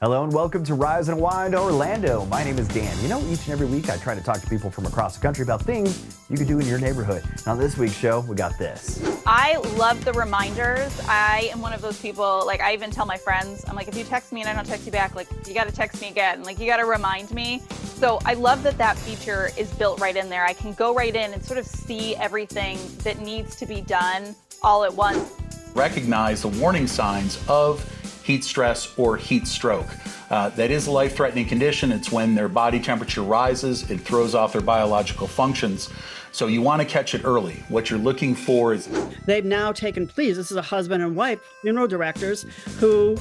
Hello and welcome to Rise Unwind Orlando. My name is Dan. You know, each and every week I try to talk to people from across the country about things you can do in your neighborhood. Now this week's show, we got this. I love the reminders. I am one of those people, like I even tell my friends, I'm like, if you text me and I don't text you back, like you gotta text me again. Like you gotta remind me. So I love that that feature is built right in there. I can go right in and sort of see everything that needs to be done all at once. Recognize the warning signs of heat stress or heat stroke. That is a life-threatening condition. It's when their body temperature rises, it throws off their biological functions. So you want to catch it early. What you're looking for is... They've now taken pleas. This is a husband and wife, funeral directors, who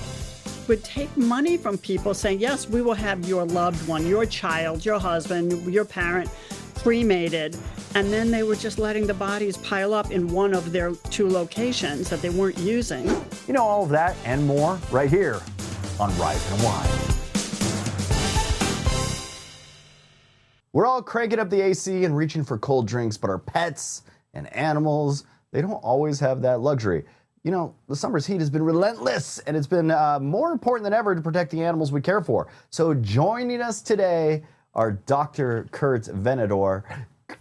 would take money from people saying, yes, we will have your loved one, your child, your husband, your parent, cremated. And then they were just letting the bodies pile up in one of their two locations that they weren't using. You know all of that and more right here on Rise Unwind. We're all cranking up the AC and reaching for cold drinks, but our pets and animals, they don't always have that luxury. You know, the summer's heat has been relentless, and it's been more important than ever to protect the animals we care for. So joining us today are Dr. Kurt Venator,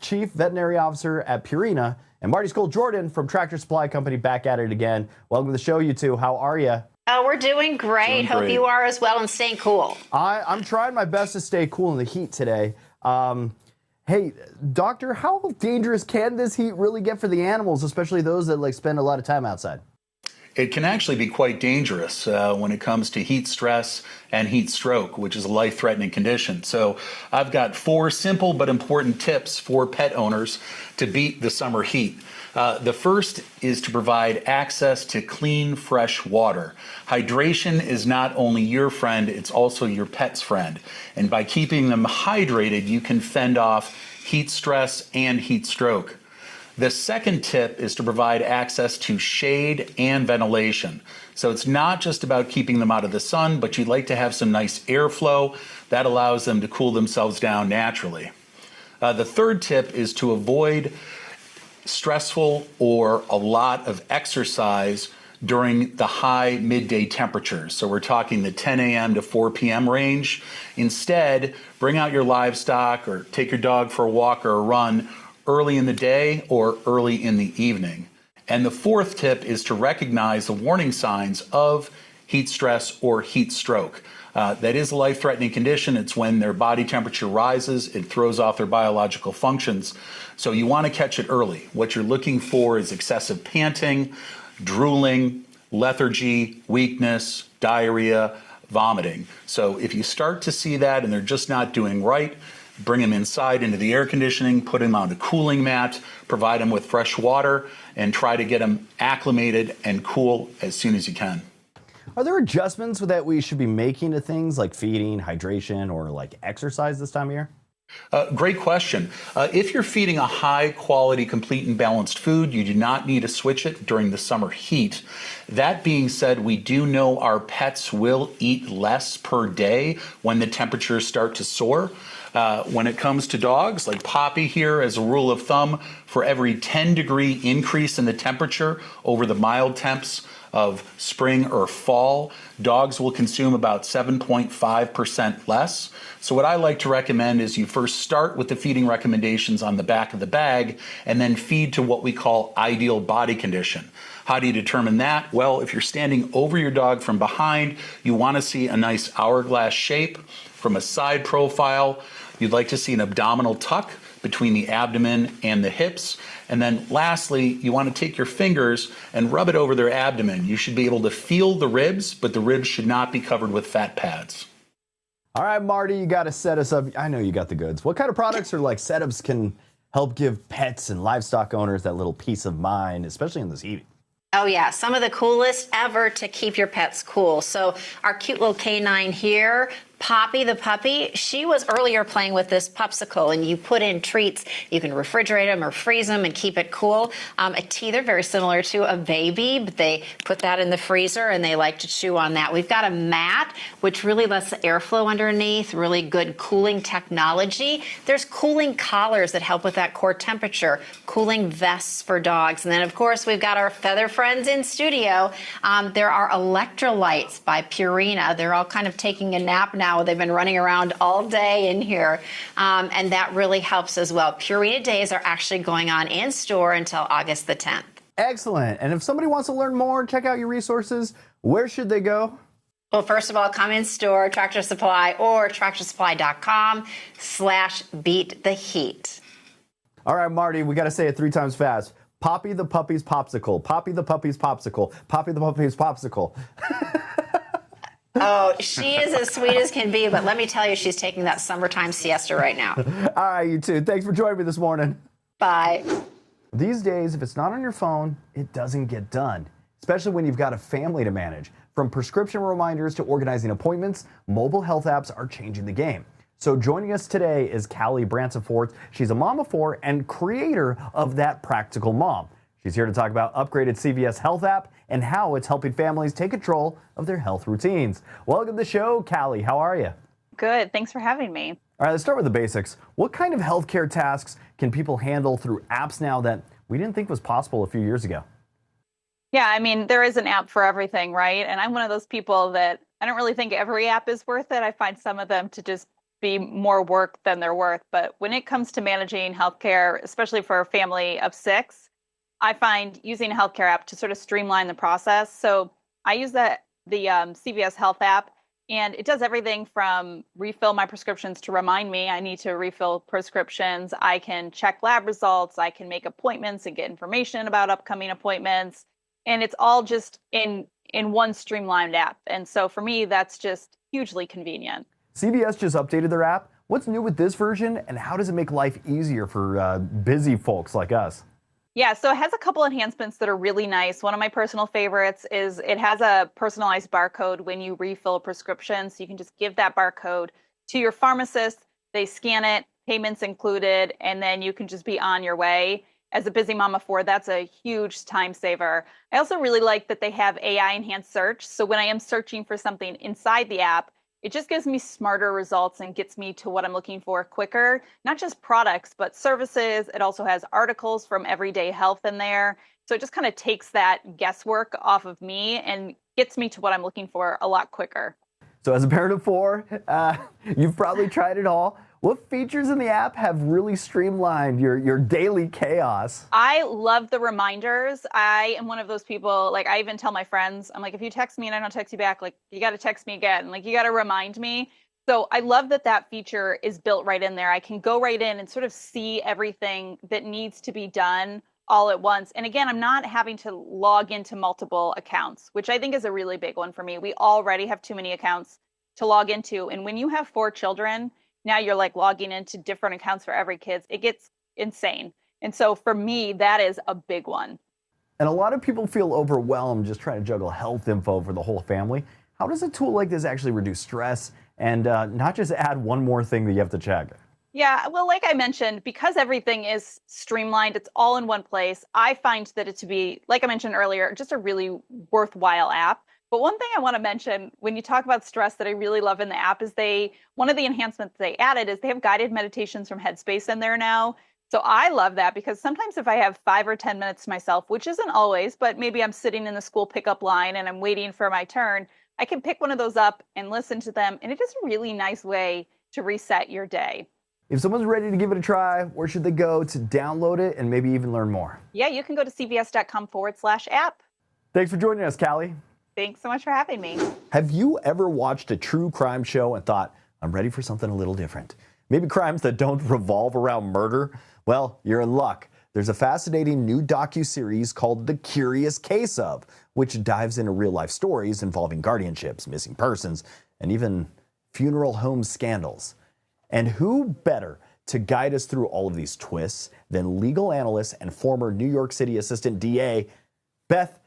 Chief Veterinary Officer at Purina, and Marti Skold-Jordan from Tractor Supply Company, back at it again. Welcome to the show, you two. How are you? Oh, we're doing great. Hope you are as well and staying cool. I'm trying my best to stay cool in the heat today. Hey, doctor, how dangerous can this heat really get for the animals, especially those that like spend a lot of time outside? It can actually be quite dangerous when it comes to heat stress and heat stroke, which is a life-threatening condition. So I've got 4 simple but important tips for pet owners to beat the summer heat. The first is to provide access to clean, fresh water. Hydration is not only your friend, it's also your pet's friend. And by keeping them hydrated, you can fend off heat stress and heat stroke. The second tip is to provide access to shade and ventilation. So it's not just about keeping them out of the sun, but you'd like to have some nice airflow that allows them to cool themselves down naturally. The third tip is to avoid stressful or a lot of exercise during the high midday temperatures. So we're talking the 10 a.m. to 4 p.m. range. Instead, bring out your livestock or take your dog for a walk or a run early in the day or early in the evening. And the fourth tip is to recognize the warning signs of heat stress or heat stroke. That is a life-threatening condition. It's when their body temperature rises, it throws off their biological functions. So you want to catch it early. What you're looking for is excessive panting, drooling, lethargy, weakness, diarrhea, vomiting. So if you start to see that and they're just not doing right, bring them inside into the air conditioning, put them on a cooling mat, provide them with fresh water, and try to get them acclimated and cool as soon as you can. Are there adjustments that we should be making to things like feeding, hydration, or like exercise this time of year? Great question. If you're feeding a high quality, complete and balanced food, you do not need to switch it during the summer heat. That being said, we do know our pets will eat less per day when the temperatures start to soar. When it comes to dogs, like Poppy here, as a rule of thumb, for every 10-degree increase in the temperature over the mild temps of spring or fall, dogs will consume about 7.5% less. So what I like to recommend is you first start with the feeding recommendations on the back of the bag and then feed to what we call ideal body condition. How do you determine that? Well, if you're standing over your dog from behind, you want to see a nice hourglass shape. From a side profile, you'd like to see an abdominal tuck between the abdomen and the hips. And then lastly, you want to take your fingers and rub it over their abdomen. You should be able to feel the ribs, but the ribs should not be covered with fat pads. All right, Marty, you got to set us up. I know you got the goods. What kind of products or like setups can help give pets and livestock owners that little peace of mind, especially in this heat? Oh yeah, some of the coolest ever to keep your pets cool. So our cute little canine here, Poppy the puppy, she was earlier playing with this Pupscicle, and you put in treats. You can refrigerate them or freeze them and keep it cool. A teether, very similar to a baby, but they put that in the freezer and they like to chew on that. We've got a mat, which really lets the airflow underneath, really good cooling technology. There's cooling collars that help with that core temperature, cooling vests for dogs. And then, of course, we've got our feather friends in studio. There are electrolytes by Purina. They're all kind of taking a nap now. They've been running around all day in here, and that really helps as well. Purina Days are actually going on in store until August the 10th. Excellent. And if somebody wants to learn more, check out your resources, where should they go? Well, first of all, come in store, Tractor Supply, or tractorsupply.com/beattheheat. All right, Marty, we got to say it 3 times fast. Poppy the puppy's popsicle. Poppy the puppy's popsicle. Poppy the puppy's popsicle. Oh, she is as sweet as can be, but let me tell you, she's taking that summertime siesta right now. All right, you two. Thanks for joining me this morning. Bye. These days, if it's not on your phone, it doesn't get done, especially when you've got a family to manage. From prescription reminders to organizing appointments, mobile health apps are changing the game. So joining us today is Callie Bransford. She's a mom of 4 and creator of That Practical Mom. She's here to talk about upgraded CVS Health App and how it's helping families take control of their health routines. Welcome to the show, Callie. How are you? Good. Thanks for having me. All right, let's start with the basics. What kind of healthcare tasks can people handle through apps now that we didn't think was possible a few years ago? Yeah, I mean, there is an app for everything, right? And I'm one of those people that I don't really think every app is worth it. I find some of them to just be more work than they're worth. But when it comes to managing healthcare, especially for a family of 6, I find using a healthcare app to sort of streamline the process. So I use the CVS Health App, and it does everything from refill my prescriptions to remind me I need to refill prescriptions. I can check lab results. I can make appointments and get information about upcoming appointments. And it's all just in one streamlined app. And so for me, that's just hugely convenient. CVS just updated their app. What's new with this version, and how does it make life easier for busy folks like us? Yeah, so it has a couple enhancements that are really nice. One of my personal favorites is it has a personalized barcode when you refill a prescription. So you can just give that barcode to your pharmacist. They scan it, payments included, and then you can just be on your way. As a busy mom of 4, that's a huge time saver. I also really like that they have AI enhanced search. So when I am searching for something inside the app, it just gives me smarter results and gets me to what I'm looking for quicker. Not just products, but services. It also has articles from Everyday Health in there. So it just kind of takes that guesswork off of me and gets me to what I'm looking for a lot quicker. So as a parent of 4, you've probably tried it all. What features in the app have really streamlined your daily chaos? I love the reminders. I am one of those people, like I even tell my friends, I'm like, if you text me and I don't text you back, like you got to text me again. Like you got to remind me. So I love that that feature is built right in there. I can go right in and sort of see everything that needs to be done all at once. And again, I'm not having to log into multiple accounts, which I think is a really big one for me. We already have too many accounts to log into. And when you have 4 children, now you're like logging into different accounts for every kid. It gets insane. And so for me, that is a big one. And a lot of people feel overwhelmed just trying to juggle health info for the whole family. How does a tool like this actually reduce stress and not just add one more thing that you have to check? Yeah, well, like I mentioned, because everything is streamlined, it's all in one place. I find that it to be, like I mentioned earlier, just a really worthwhile app. But one thing I want to mention when you talk about stress that I really love in the app is one of the enhancements they added is they have guided meditations from Headspace in there now. So I love that because sometimes if I have 5 or 10 minutes to myself, which isn't always, but maybe I'm sitting in the school pickup line and I'm waiting for my turn, I can pick one of those up and listen to them. And it is a really nice way to reset your day. If someone's ready to give it a try, where should they go to download it and maybe even learn more? Yeah, you can go to cvs.com/app. Thanks for joining us, Callie. Thanks so much for having me. Have you ever watched a true crime show and thought, I'm ready for something a little different? Maybe crimes that don't revolve around murder? Well, you're in luck. There's a fascinating new docu-series called The Curious Case Of, which dives into real-life stories involving guardianships, missing persons, and even funeral home scandals. And who better to guide us through all of these twists than legal analyst and former New York City Assistant DA, Beth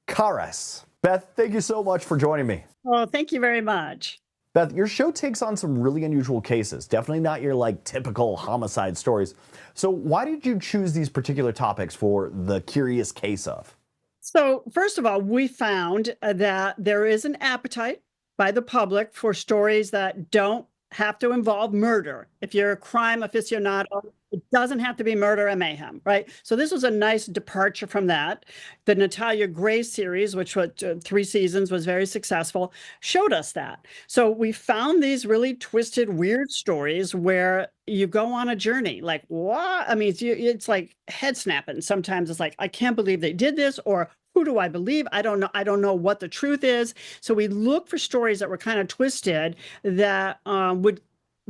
Karas. Beth, thank you so much for joining me. Oh, thank you very much. Beth, your show takes on some really unusual cases, definitely not your like typical homicide stories. So why did you choose these particular topics for The Curious Case of? So, first of all, we found that there is an appetite by the public for stories that don't have to involve murder. If you're a crime aficionado, it doesn't have to be murder and mayhem, right? So this was a nice departure from that. The Natalia Gray series, which was 3 seasons, was very successful, showed us that. So we found these really twisted, weird stories where you go on a journey. Like, what? I mean, it's like head snapping. Sometimes it's like, I can't believe they did this, or who do I believe? I don't know. I don't know what the truth is. So we look for stories that were kind of twisted that would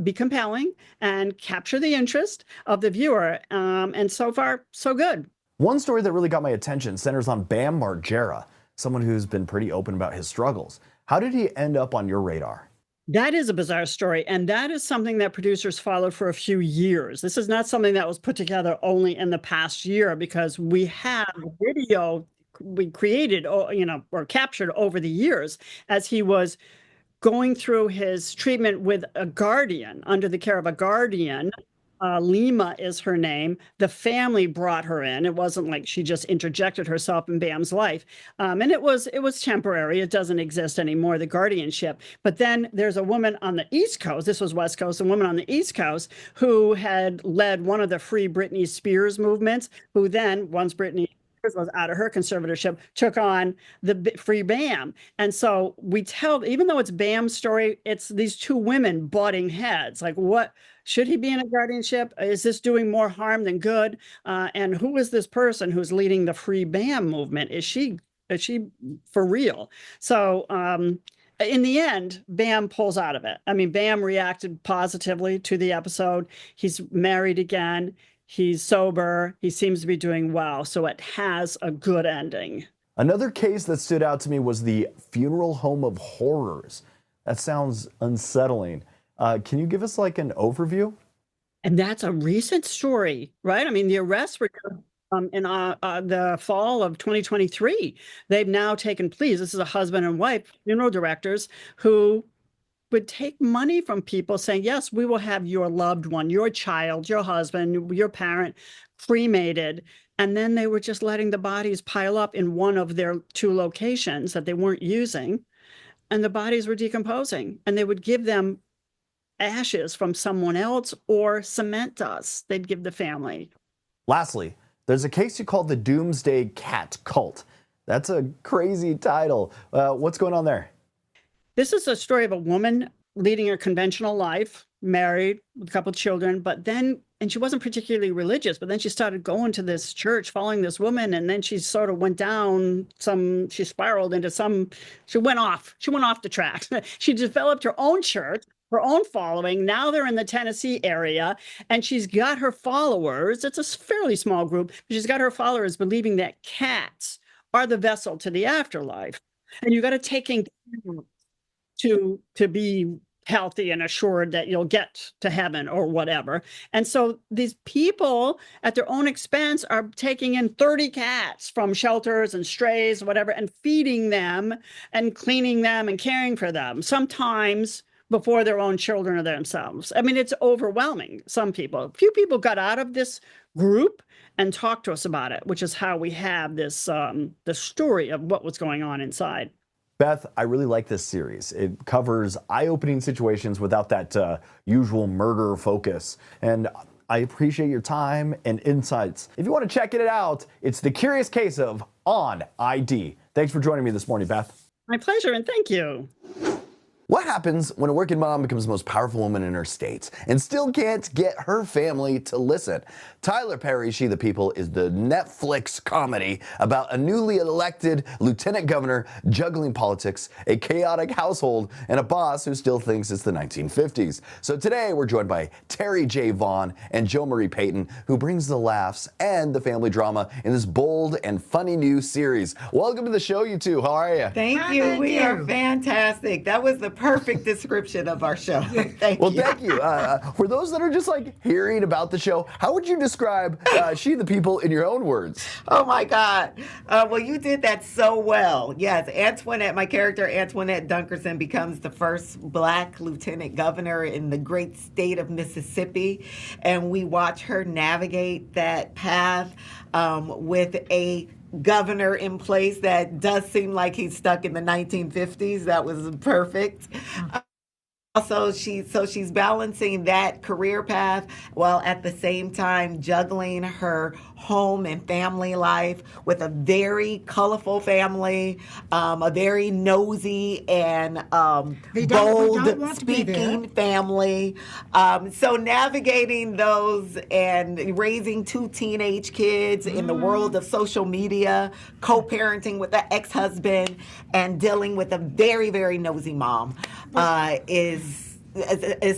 be compelling and capture the interest of the viewer. And so far, so good. One story that really got my attention centers on Bam Margera, someone who's been pretty open about his struggles. How did he end up on your radar? That is a bizarre story, and that is something that producers followed for a few years. This is not something that was put together only in the past year, because we have a video we created, or captured over the years as he was going through his treatment with a guardian, under the care of a guardian. Lima is her name. The family brought her in. It wasn't like she just interjected herself in Bam's life. And it was temporary. It doesn't exist anymore, the guardianship. But then there's a woman on the East Coast, this was West Coast, a woman on the East Coast who had led one of the Free Britney Spears movements, who then, once Britney was out of her conservatorship, took on the Free Bam. And so we tell, even though it's Bam's story, it's these two women butting heads. Like, what, should he be in a guardianship? Is this doing more harm than good? And who is this person who's leading the Free Bam movement? Is she for real? So in the end, Bam pulls out of it. I mean, Bam reacted positively to the episode. He's married again. He's sober. He seems to be doing well. So it has a good ending. Another case that stood out to me was the Funeral Home of Horrors. That sounds unsettling. Can you give us like an overview? And that's a recent story, right? I mean, the arrests were in the fall of 2023. They've now taken pleas. This is a husband and wife, funeral directors, who would take money from people saying, yes, we will have your loved one, your child, your husband, your parent cremated. And then they were just letting the bodies pile up in one of their 2 locations that they weren't using. And the bodies were decomposing. And they would give them ashes from someone else or cement dust they'd give the family. Lastly, there's a case you call the Doomsday Cat Cult. That's a crazy title. What's going on there? This is a story of a woman leading a conventional life, married with a couple of children, and she wasn't particularly religious, but then she started going to this church, following this woman, and then she sort of went down she spiraled into she went off the tracks. She developed her own church, her own following. Now they're in the Tennessee area, and she's got her followers. It's a fairly small group, but she's got her followers believing that cats are the vessel to the afterlife. And you got to take in to be healthy and assured that you'll get to heaven or whatever. And so these people at their own expense are taking in 30 cats from shelters and strays, whatever, and feeding them and cleaning them and caring for them, sometimes before their own children or themselves. I mean, it's overwhelming. A few people got out of this group and talked to us about it, which is how we have this the story of what was going on inside. Beth, I really like this series. It covers eye-opening situations without that usual murder focus. And I appreciate your time and insights. If you want to check it out, it's The Curious Case of On ID. Thanks for joining me this morning, Beth. My pleasure, and thank you. What happens when a working mom becomes the most powerful woman in her state and still can't get her family to listen? Tyler Perry's She the People is the Netflix comedy about a newly elected lieutenant governor juggling politics, a chaotic household, and a boss who still thinks it's the 1950s. So today we're joined by Terry J. Vaughn and Jo Marie Payton, who brings the laughs and the family drama in this bold and funny new series. Welcome to the show, you two. How are you? Thank you. We are fantastic. That was the perfect description of our show. Thank Well, you. thank you. For those that are just like hearing about the show, how would you describe She the People in your own words? Oh my God. Well, you did that so well. Yes, Antoinette, my character Antoinette Dunkerson, becomes the first Black lieutenant governor in the great state of Mississippi. And we watch her navigate that path with a governor in place that does seem like he's stuck in the 1950s. That was perfect. Also, she's balancing that career path while at the same time juggling her home and family life with a very colorful family, a very nosy and bold speaking family. So navigating those and raising two teenage kids in the world of social media, co-parenting with an ex-husband, and dealing with a very, very nosy mom is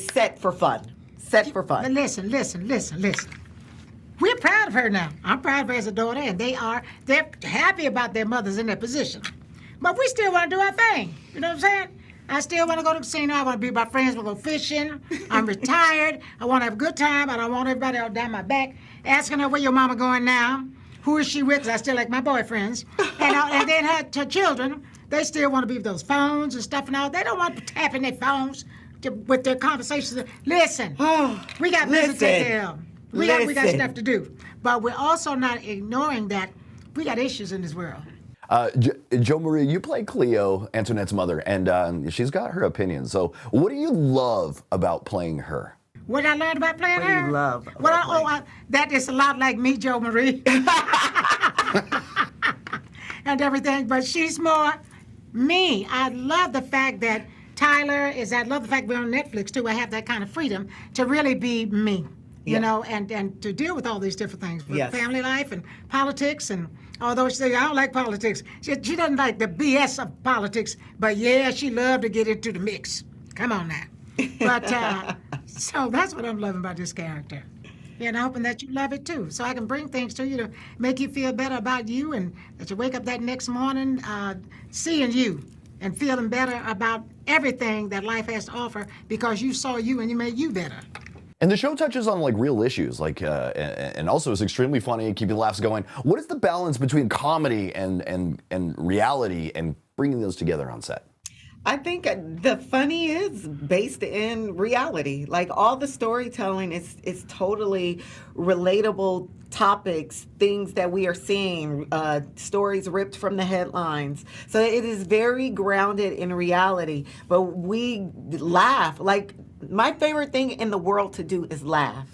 set for fun. Set for fun. But listen. We're proud of her now. I'm proud of her as a daughter, and they're happy about their mothers in their position. But we still want to do our thing. You know what I'm saying? I still want to go to the casino. I want to be with my friends. We'll go fishing. I'm retired. I want to have a good time. I don't want everybody all down my back asking her where your mama going now. Who is she with? 'Cause I still like my boyfriends. And then her children, they still want to be with those phones and stuff and all. They don't want to tap in their phones with their conversations. Listen, we got business to take care of. We got stuff to do. But we're also not ignoring that we got issues in this world. Jo Marie, you play Cleo, Antoinette's mother, and she's got her opinion. So what do you love about playing her? What I learned about playing What do her? you love? That is a lot like me, Jo Marie. And everything, but she's more me. I love the fact that I love the fact we're on Netflix too. I have that kind of freedom to really be me. You know, and to deal with all these different things, with family life and politics, and although she says, I don't like politics, she doesn't like the BS of politics, but yeah, she loved to get into the mix. Come on now. But, so that's what I'm loving about this character. And I'm hoping that you love it too, so I can bring things to you to make you feel better about you, and that you wake up that next morning seeing you and feeling better about everything that life has to offer because you saw you and you made you better. And the show touches on like real issues, like and also is extremely funny, keeping laughs going. What is the balance between comedy and reality and bringing those together on set? I think the funny is based in reality. Like all the storytelling is totally relatable topics, things that we are seeing, stories ripped from the headlines. So it is very grounded in reality, but we laugh. Like my favorite thing in the world to do is laugh.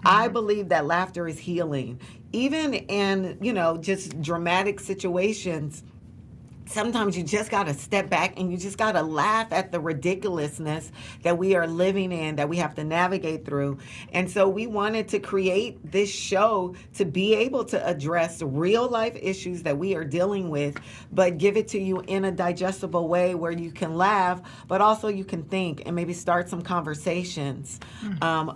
I believe that laughter is healing. Even in, just dramatic situations, sometimes you just got to step back and you just got to laugh at the ridiculousness that we are living in, that we have to navigate through. And so we wanted to create this show to be able to address real life issues that we are dealing with, but give it to you in a digestible way where you can laugh, but also you can think and maybe start some conversations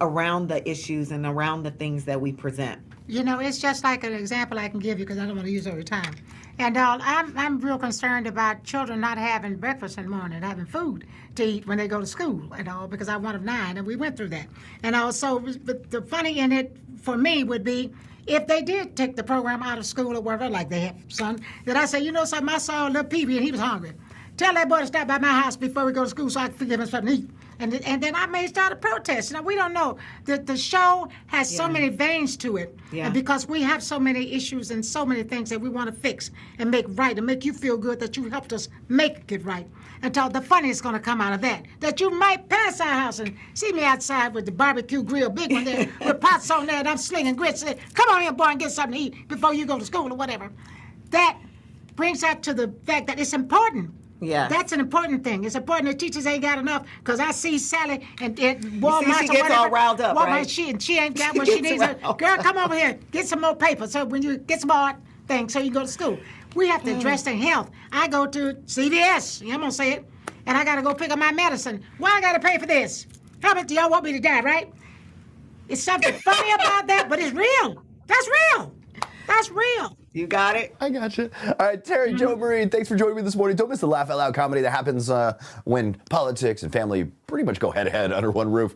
around the issues and around the things that we present. It's just like an example I can give you because I don't want to use all the time. And I'm real concerned about children not having breakfast in the morning, having food to eat when they go to school and all, because I'm one of 9, and we went through that. And also, but the funny in it for me would be if they did take the program out of school or whatever, like they have son, that I say, something, I saw a little peepee and he was hungry. Tell that boy to stop by my house before we go to school so I can give him something to eat. And then I may start a protest. We don't know. The show has so many veins to it. Yeah. And because we have so many issues and so many things that we want to fix and make right and make you feel good that you helped us make it right. Until the funny is going to come out of that. That you might pass our house and see me outside with the barbecue grill, big one there, with pots on there, and I'm slinging grits. Say, come on here, boy, and get something to eat before you go to school or whatever. That brings us to the fact that it's important. Yeah, that's an important thing. It's important that teachers ain't got enough, because I see Sally and Walmart. She gets all riled up, Walmart, right? She ain't got what she needs. Girl, come over here. Get some more paper. So when you get some more things so you go to school. We have to address their health. I go to CVS. I'm going to say it. And I got to go pick up my medicine. Why I got to pay for this? How much do y'all want me to die, right? It's something funny about that, but it's real. That's real. That's real. You got it? I got you. All right, Terry, Joe Marie, thanks for joining me this morning. Don't miss the Laugh Out Loud comedy that happens when politics and family pretty much go head-to-head under one roof.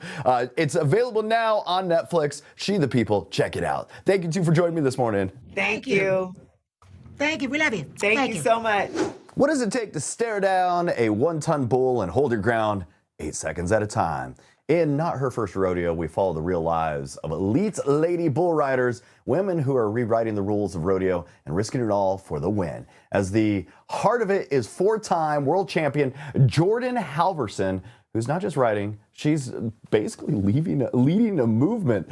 It's available now on Netflix. She the People. Check it out. Thank you, too, for joining me this morning. Thank you. Thank you. We love you. Thank you so much. What does it take to stare down a one-ton bull and hold your ground 8 seconds at a time? In Not Her First Rodeo, we follow the real lives of elite lady bull riders, women who are rewriting the rules of rodeo and risking it all for the win. As the heart of it is 4-time world champion Jordan Halverson, who's not just riding, she's basically leading a movement.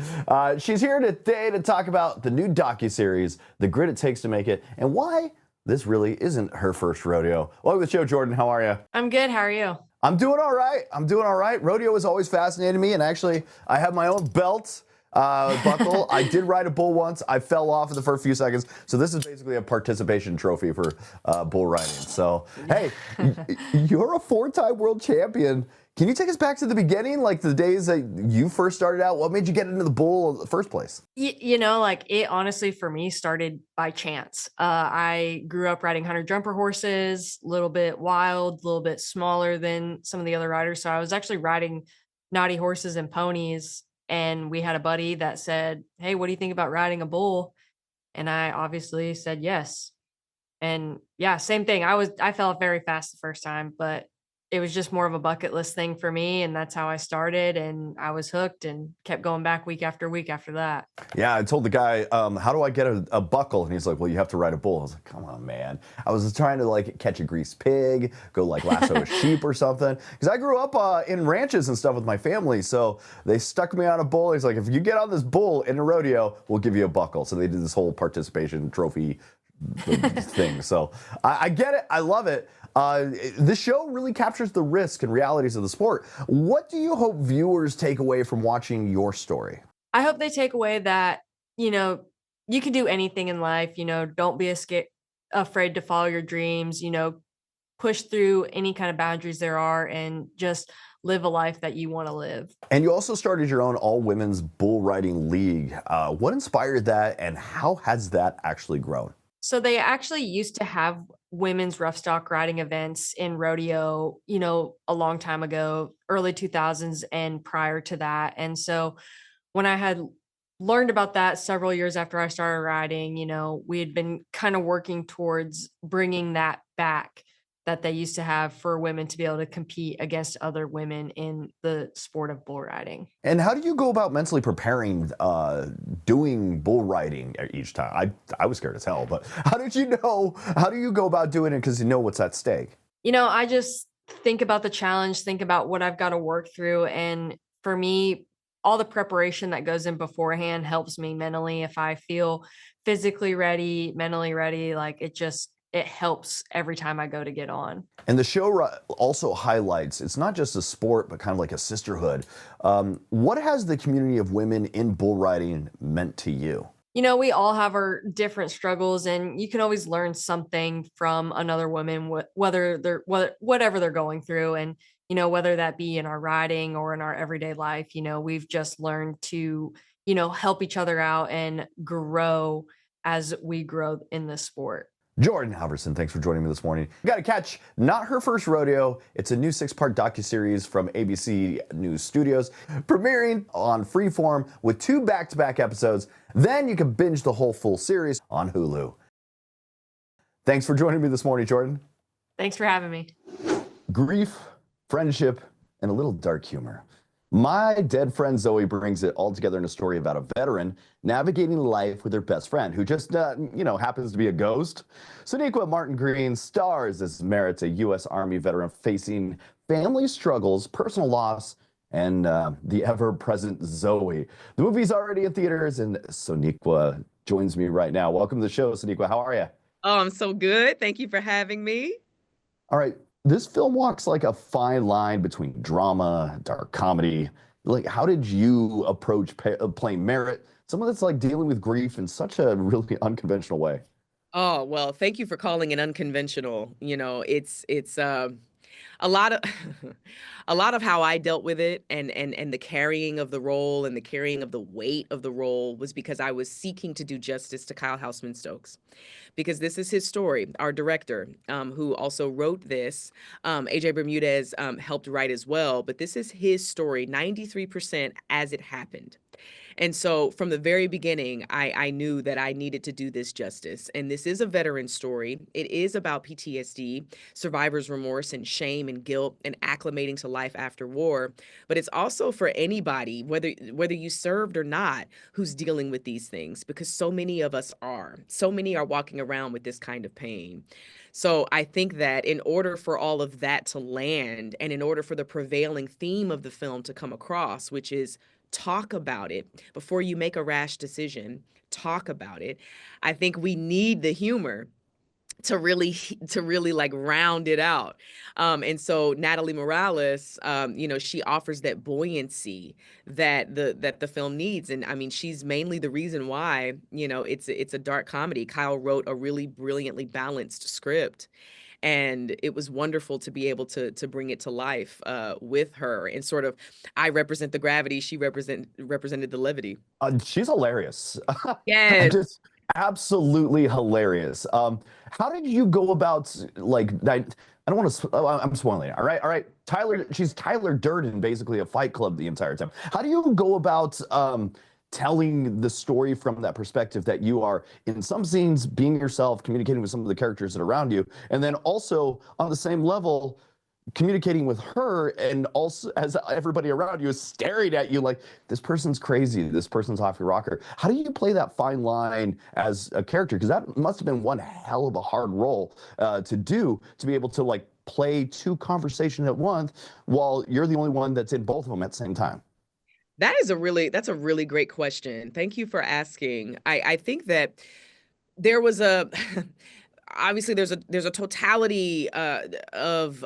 She's here today to talk about the new docuseries, the grit it takes to make it, and why this really isn't her first rodeo. Welcome to the show, Jordan. How are you? I'm good. How are you? I'm doing all right. Rodeo has always fascinated me, and actually, I have my own belt buckle. I did ride a bull once. I fell off in the first few seconds, so this is basically a participation trophy for bull riding. So, hey, you're a 4-time world champion. Can you take us back to the beginning, like the days that you first started out? What made you get into the bull in the first place? Like it honestly for me started by chance. I grew up riding hunter jumper horses, a little bit wild, a little bit smaller than some of the other riders. So I was actually riding naughty horses and ponies. And we had a buddy that said, "Hey, what do you think about riding a bull?" And I obviously said yes. And yeah, same thing. I fell off very fast the first time, but it was just more of a bucket list thing for me. And that's how I started. And I was hooked and kept going back week after week after that. Yeah, I told the guy, how do I get a buckle? And he's like, well, you have to ride a bull. I was like, come on, man. I was trying to like catch a greased pig, go like lasso a sheep or something. Because I grew up in ranches and stuff with my family. So they stuck me on a bull. He's like, if you get on this bull in a rodeo, we'll give you a buckle. So they did this whole participation trophy thing. So I get it. I love it. This show really captures the risk and realities of the sport. What do you hope viewers take away from watching your story? I hope they take away that, you can do anything in life. Don't be afraid to follow your dreams, push through any kind of boundaries there are and just live a life that you want to live. And you also started your own all-women's bull riding league. What inspired that and how has that actually grown? So they actually used to have women's rough stock riding events in rodeo, a long time ago, early 2000s and prior to that. And so when I had learned about that several years after I started riding, we had been kind of working towards bringing that back that they used to have for women to be able to compete against other women in the sport of bull riding. And how do you go about mentally preparing doing bull riding each time? I was scared as hell, but how do you go about doing it because you know what's at stake? I just think about the challenge, think about what I've got to work through. And for me, all the preparation that goes in beforehand helps me mentally. If I feel physically ready, mentally ready, like it helps every time I go to get on. And the show also highlights, it's not just a sport, but kind of like a sisterhood. What has the community of women in bull riding meant to you? We all have our different struggles and you can always learn something from another woman, whatever they're going through. And, whether that be in our riding or in our everyday life, we've just learned to, help each other out and grow as we grow in this sport. Jordan Halverson, thanks for joining me this morning. You got to catch Not Her First Rodeo. It's a new 6-part docuseries from ABC News Studios, premiering on Freeform with 2 back-to-back episodes. Then you can binge the whole full series on Hulu. Thanks for joining me this morning, Jordan. Thanks for having me. Grief, friendship, and a little dark humor. My dead friend Zoe brings it all together in a story about a veteran navigating life with her best friend, who just, happens to be a ghost. Sonequa Martin Green stars as Merritt, a U.S. Army veteran facing family struggles, personal loss, and the ever-present Zoe. The movie's already in theaters, and Sonequa joins me right now. Welcome to the show, Sonequa. How are you? Oh, I'm so good. Thank you for having me. All right. This film walks like a fine line between drama, dark comedy. Like, how did you approach playing Merritt, someone that's like dealing with grief in such a really unconventional way? Oh, well, thank you for calling it unconventional. a lot of a lot of how I dealt with it and the carrying of the role and the carrying of the weight of the role was because I was seeking to do justice to Kyle Houseman Stokes, because this is his story. Our director, who also wrote this, AJ Bermudez, helped write as well, but this is his story, 93% as it happened. And so from the very beginning, I knew that I needed to do this justice. And this is a veteran story. It is about PTSD, survivor's remorse and shame and guilt and acclimating to life after war. But it's also for anybody, whether you served or not, who's dealing with these things, because so many of us are. So many are walking around with this kind of pain. So I think that in order for all of that to land, and in order for the prevailing theme of the film to come across, which is talk about it before you make a rash decision, talk about it, I think we need the humor to really like round it out. And so Natalie Morales, she offers that buoyancy that the film needs. And I mean, she's mainly the reason why, it's a dark comedy. Kyle wrote a really brilliantly balanced script. And it was wonderful to be able to bring it to life with her. And sort of, I represent the gravity, she represented the levity. She's hilarious. Yes. Just absolutely hilarious. How did you go about, like, I don't want to, I'm spoiling it. All right. She's Tyler Durden, basically a Fight Club the entire time. How do you go about telling the story from that perspective, that you are in some scenes being yourself, communicating with some of the characters that are around you, and then also on the same level communicating with her, and also as everybody around you is staring at you like, this person's crazy, this person's off your rocker? How do you play that fine line as a character? Because that must have been one hell of a hard role to do, to be able to like play two conversations at once while you're the only one that's in both of them at the same time. That's a really great question. Thank you for asking. I think that there was obviously there's a totality of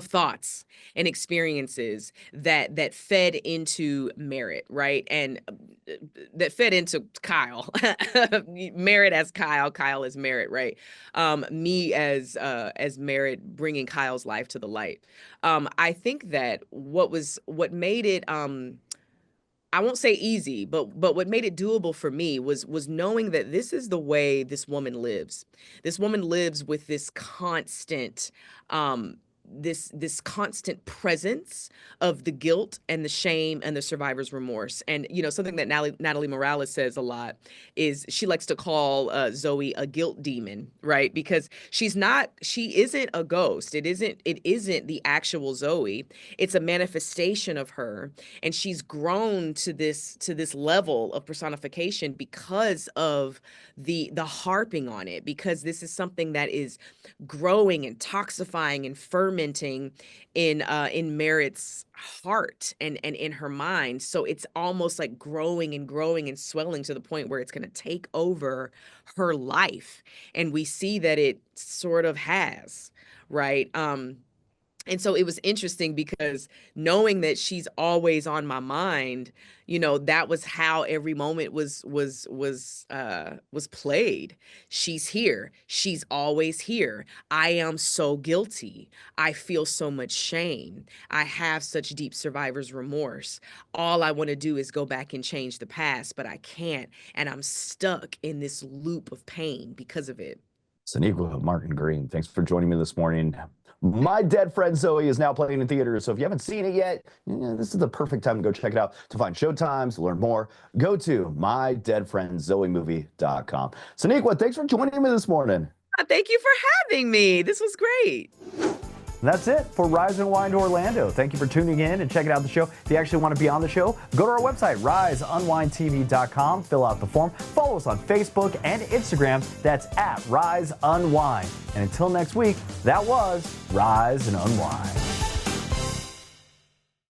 thoughts and experiences that fed into Merritt, right? And that fed into Kyle. Merritt as Kyle as Merritt, right? Me as Merritt, bringing Kyle's life to the light. I think that what made it I won't say easy, but what made it doable for me was knowing that this is the way this woman lives. This woman lives with this constant this constant presence of the guilt and the shame and the survivor's remorse. And, something that Natalie Morales says a lot is she likes to call Zoe a guilt demon, right? Because she isn't a ghost. It isn't the actual Zoe. It's a manifestation of her. And she's grown to this level of personification because of the harping on it, because this is something that is growing and toxifying and fermenting in Merritt's heart and in her mind. So it's almost like growing and swelling to the point where it's going to take over her life. And we see that it sort of has, right? And so it was interesting because knowing that she's always on my mind, that was how every moment was played. She's here. She's always here. I am so guilty. I feel so much shame. I have such deep survivor's remorse. All I want to do is go back and change the past, but I can't. And I'm stuck in this loop of pain because of it. Saniqua Martin Green, thanks for joining me this morning. My Dead Friend Zoe is now playing in theaters, so if you haven't seen it yet, this is the perfect time to go check it out. To find showtimes, to learn more, go to mydeadfriendzoemovie.com. Saniqua, thanks for joining me this morning. Thank you for having me. This was great. And that's it for Rise Unwind Orlando. Thank you for tuning in and checking out the show. If you actually want to be on the show, go to our website, riseunwindtv.com, fill out the form, follow us on Facebook and Instagram. That's @Rise Unwind. And until next week, that was Rise and Unwind.